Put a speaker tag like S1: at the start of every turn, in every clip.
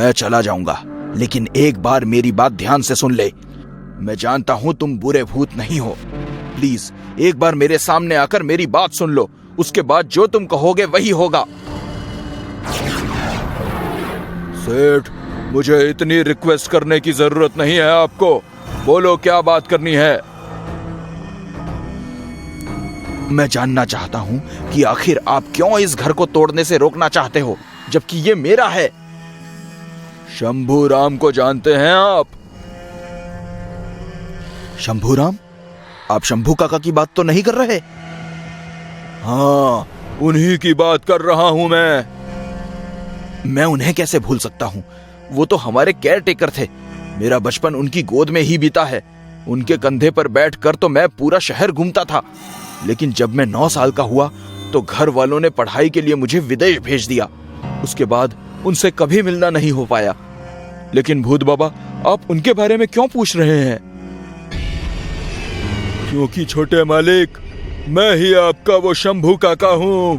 S1: मैं चला जाऊंगा, लेकिन एक बार मेरी बात ध्यान से सुन ले। मैं जानता हूं तुम बुरे भूत नहीं हो। प्लीज एक बार मेरे सामने आकर मेरी बात सुन लो, उसके बाद जो तुम कहोगे वही होगा। सेठ, मुझे इतनी रिक्वेस्ट करने की जरूरत नहीं है आपको। बोलो क्या बात करनी है। मैं जानना चाहता हूं कि आखिर आप क्यों इस घर को तोड़ने से रोकना चाहते हो, जबकि ये मेरा है। शंभू राम को जानते हैं आप? शंभू राम? आप शंभू काका की बात तो नहीं कर रहे? हाँ, उन्हीं की बात कर रहा हूं मैं उन्हें कैसे भूल सकता हूं? वो तो हमारे केयर टेकर थे। मेरा बचपन उनकी गोद में ही बीता है। उनके कंधे पर बैठकर तो मैं पूरा शहर घूमता था। लेकिन जब मैं 9 साल का हुआ तो घर वालों ने पढ़ाई के लिए मुझे विदेश भेज दिया। उसके बाद उनसे कभी मिलना नहीं हो पाया। लेकिन भूत बाबा, आप उनके बारे में क्यों पूछ रहे हैं? क्योंकि छोटे मालिक, मैं ही आपका वो शंभू काका हूं,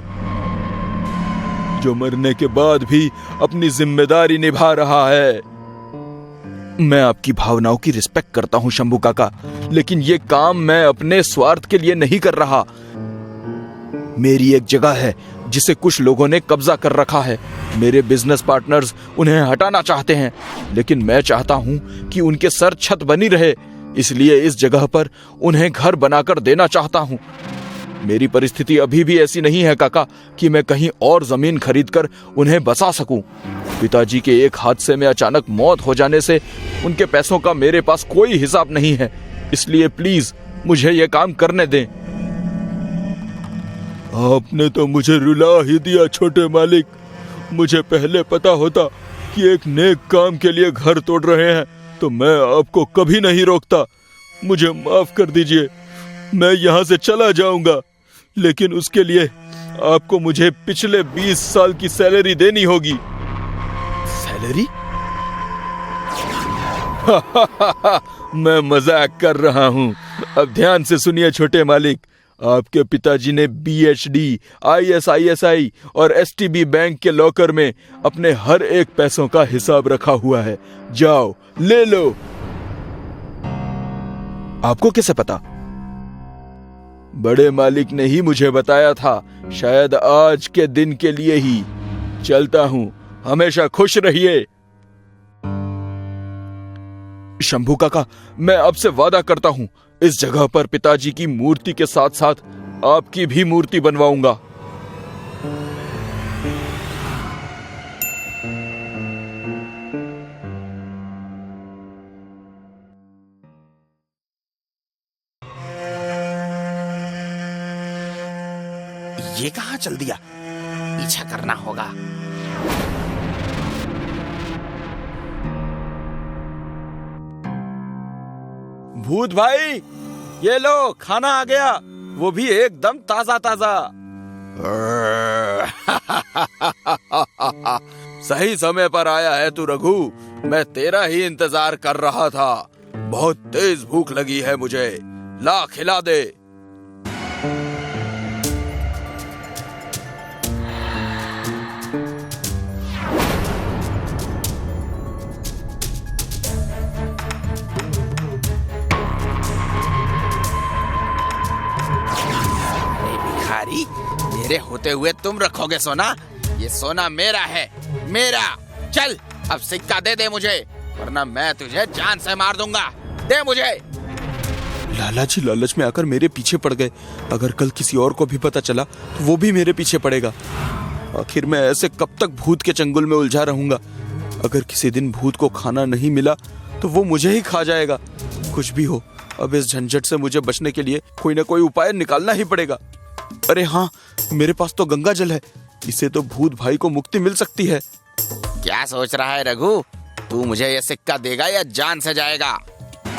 S1: जो मरने के बाद भी अपनी जिम्मेदारी निभा रहा है। मैं आपकी भावनाओं की रिस्पेक्ट करता हूं शंभू काका, लेकिन ये काम मैं अपने स्वार्थ के लिए नहीं कर रहा। मेरी एक जगह है जिसे कुछ लोगों ने कब्जा कर रखा है। मेरे बिजनेस पार्टनर्स उन्हें हटाना चाहते हैं, लेकिन मैं चाहता हूं कि उनके सर छत बनी रहे, इसलिए इस जगह पर उन्हें घर बनाकर देना चाहता हूं। मेरी परिस्थिति अभी भी ऐसी नहीं है काका कि मैं कहीं और जमीन खरीदकर उन्हें बसा सकूं। पिताजी के एक हादसे में अचानक मौत हो जाने से उनके पैसों का मेरे पास कोई हिसाब नहीं है, इसलिए प्लीज मुझे यह काम करने दें। आपने तो मुझे रुला ही दिया छोटे मालिक। मुझे पहले पता होता कि एक नेक काम के लिए घर तोड़ रहे हैं तो मैं आपको कभी नहीं रोकता। मुझे माफ कर दीजिए, मैं यहाँ से चला जाऊंगा, लेकिन उसके लिए आपको मुझे पिछले 20 साल की सैलरी देनी होगी। सैलरी? मैं मजाक कर रहा हूँ। अब ध्यान से सुनिए छोटे मालिक, आपके पिताजी ने BHD, ISISI और STB बैंक के लॉकर में अपने हर एक पैसों का हिसाब रखा हुआ है। जाओ ले लो। आपको कैसे पता? बड़े मालिक ने ही मुझे बताया था, शायद आज के दिन के लिए ही। चलता हूं, हमेशा खुश रहिए। शंभू काका, मैं आपसे वादा करता हूं, इस जगह पर पिताजी की मूर्ति के साथ साथ आपकी भी मूर्ति बनवाऊंगा।
S2: ये कहां चल दिया? पीछा करना होगा।
S1: भूत भाई, ये लो खाना आ गया, वो भी एकदम ताजा ताजा। सही समय पर आया है तू रघु, मैं तेरा ही इंतजार कर रहा था। बहुत तेज भूख लगी है मुझे, ला खिला दे।
S2: मेरे होते हुए तुम रखोगे सोना? ये सोना मेरा है, मेरा। चल अब सिक्का दे दे मुझे, वरना मैं तुझे जान से मार दूंगा। दे मुझे।
S1: लाला जी लालच में आकर मेरे पीछे पड़ गए। अगर कल किसी और को भी पता चला तो वो भी मेरे पीछे पड़ेगा। आखिर मैं ऐसे कब तक भूत के चंगुल में उलझा रहूंगा? अगर किसी दिन भूत को खाना नहीं मिला तो वो मुझे ही खा जाएगा। कुछ भी हो, अब इस झंझट से मुझे बचने के लिए कोई ना कोई उपाय निकालना ही पड़ेगा। अरे हाँ, मेरे पास तो गंगा जल है, इससे तो भूत भाई को मुक्ति मिल सकती है।
S2: क्या सोच रहा है रघु? तू मुझे ये सिक्का देगा या जान से जाएगा?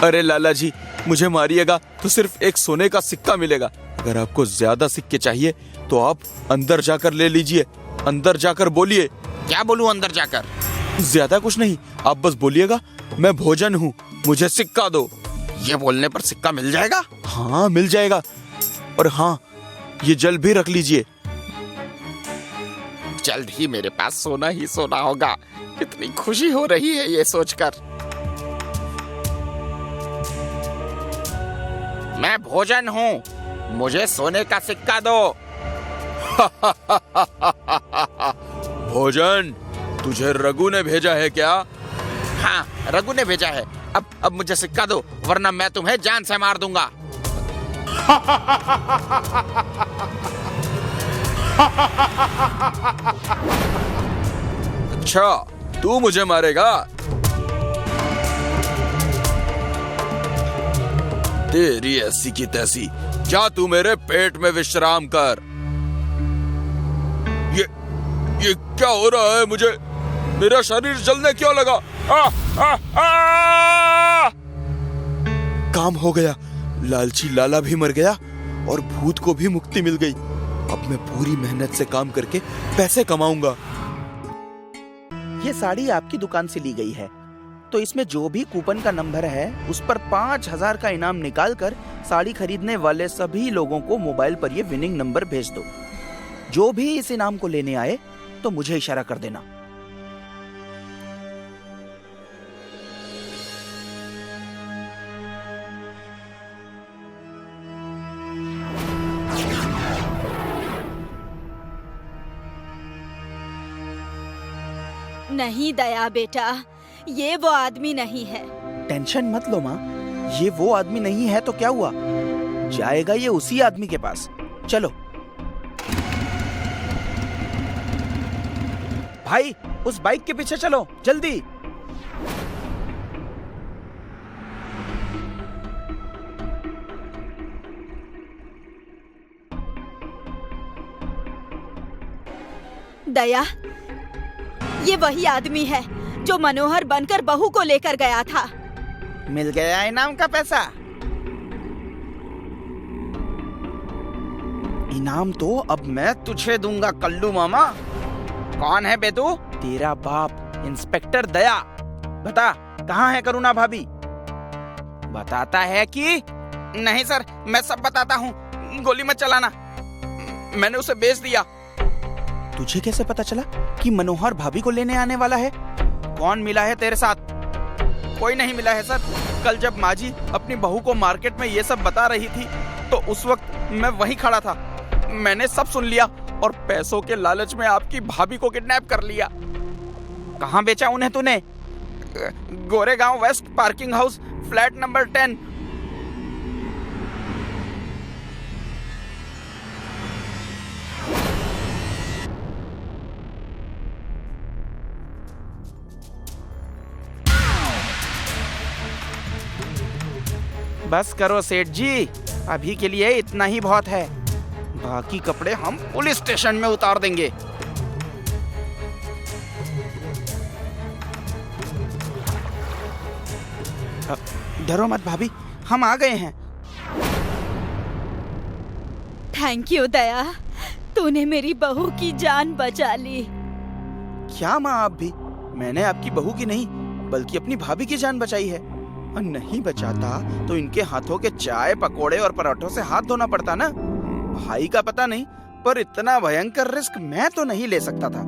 S1: अरे लाला जी, मुझे मारिएगा तो सिर्फ एक सोने का सिक्का मिलेगा। अगर आपको ज्यादा सिक्के चाहिए तो आप अंदर जाकर ले लीजिए। अंदर जाकर बोलिए।
S2: क्या बोलूं अंदर जाकर?
S1: ज्यादा कुछ नहीं, आप बस बोलिएगा, मैं भोजन हूँ, मुझे सिक्का दो।
S2: ये बोलने पर सिक्का मिल जाएगा?
S1: हाँ मिल जाएगा। और हाँ, ये जल भी रख लीजिए।
S2: जल्द ही मेरे पास सोना ही सोना होगा। कितनी खुशी हो रही है ये सोचकर। मैं भोजन हूँ, मुझे सोने का सिक्का दो।
S1: भोजन? तुझे रघु ने भेजा है क्या?
S2: हाँ, रघु ने भेजा है। अब मुझे सिक्का दो, वरना मैं तुम्हें जान से मार दूंगा।
S1: अच्छा, तू मुझे मारेगा? तेरी ऐसी की तैसी, जा तू मेरे पेट में विश्राम कर। ये क्या हो रहा है? मुझे मेरा शरीर जलने क्यों लगा? काम हो गया, लालची लाला भी मर गया और भूत को भी मुक्ति मिल गई। अब मैं पूरी मेहनत से काम करके पैसे कमाऊंगा।
S3: ये साड़ी आपकी दुकान से ली गई है, तो इसमें जो भी कूपन का नंबर है उस पर 5000 का इनाम निकाल कर साड़ी खरीदने वाले सभी लोगों को मोबाइल पर ये विनिंग नंबर भेज दो। जो भी इस इनाम को लेने आए तो मुझे इशारा कर देना।
S4: नहीं दया बेटा, ये वो आदमी नहीं है।
S3: टेंशन मत लो माँ, ये वो आदमी नहीं है तो क्या हुआ, जाएगा ये उसी आदमी के पास। चलो भाई, उस बाइक के पीछे चलो जल्दी।
S4: दया, ये वही आदमी है जो मनोहर बनकर बहू को लेकर गया था।
S3: मिल गया इनाम का पैसा? इनाम तो अब मैं तुझे दूंगा कल्लू मामा।
S2: कौन है बे तू?
S3: तेरा बाप इंस्पेक्टर दया। बता, कहाँ है करुणा भाभी?
S2: बताता है कि नहीं सर, मैं सब बताता हूँ, गोली मत चलाना, मैंने उसे बेच दिया।
S3: तुझे कैसे पता चला कि मनोहर भाभी को लेने आने वाला है?
S2: कौन मिला है तेरे साथ? कोई नहीं मिला है सर। कल जब माजी अपनी बहू को मार्केट में ये सब बता रही थी तो उस वक्त मैं वहीं खड़ा था। मैंने सब सुन लिया और पैसों के लालच में आपकी भाभी को किडनैप कर लिया।
S3: कहाँ बेचा उन्हें तूने?
S2: Goregaon west parking house, flat number 10।
S3: बस करो सेठ जी, अभी के लिए इतना ही बहुत है। बाकी कपड़े हम पुलिस स्टेशन में उतार देंगे। डरो मत भाभी, हम आ गए हैं।
S4: थैंक यू दया, तूने मेरी बहू की जान बचा ली।
S3: क्या माँ, आप भी? मैंने आपकी बहू की नहीं बल्कि अपनी भाभी की जान बचाई है। और नहीं बचाता तो इनके हाथों के चाय पकोड़े और पराठों से हाथ धोना पड़ता ना। भाई का पता नहीं, पर इतना भयंकर रिस्क मैं तो नहीं ले सकता था।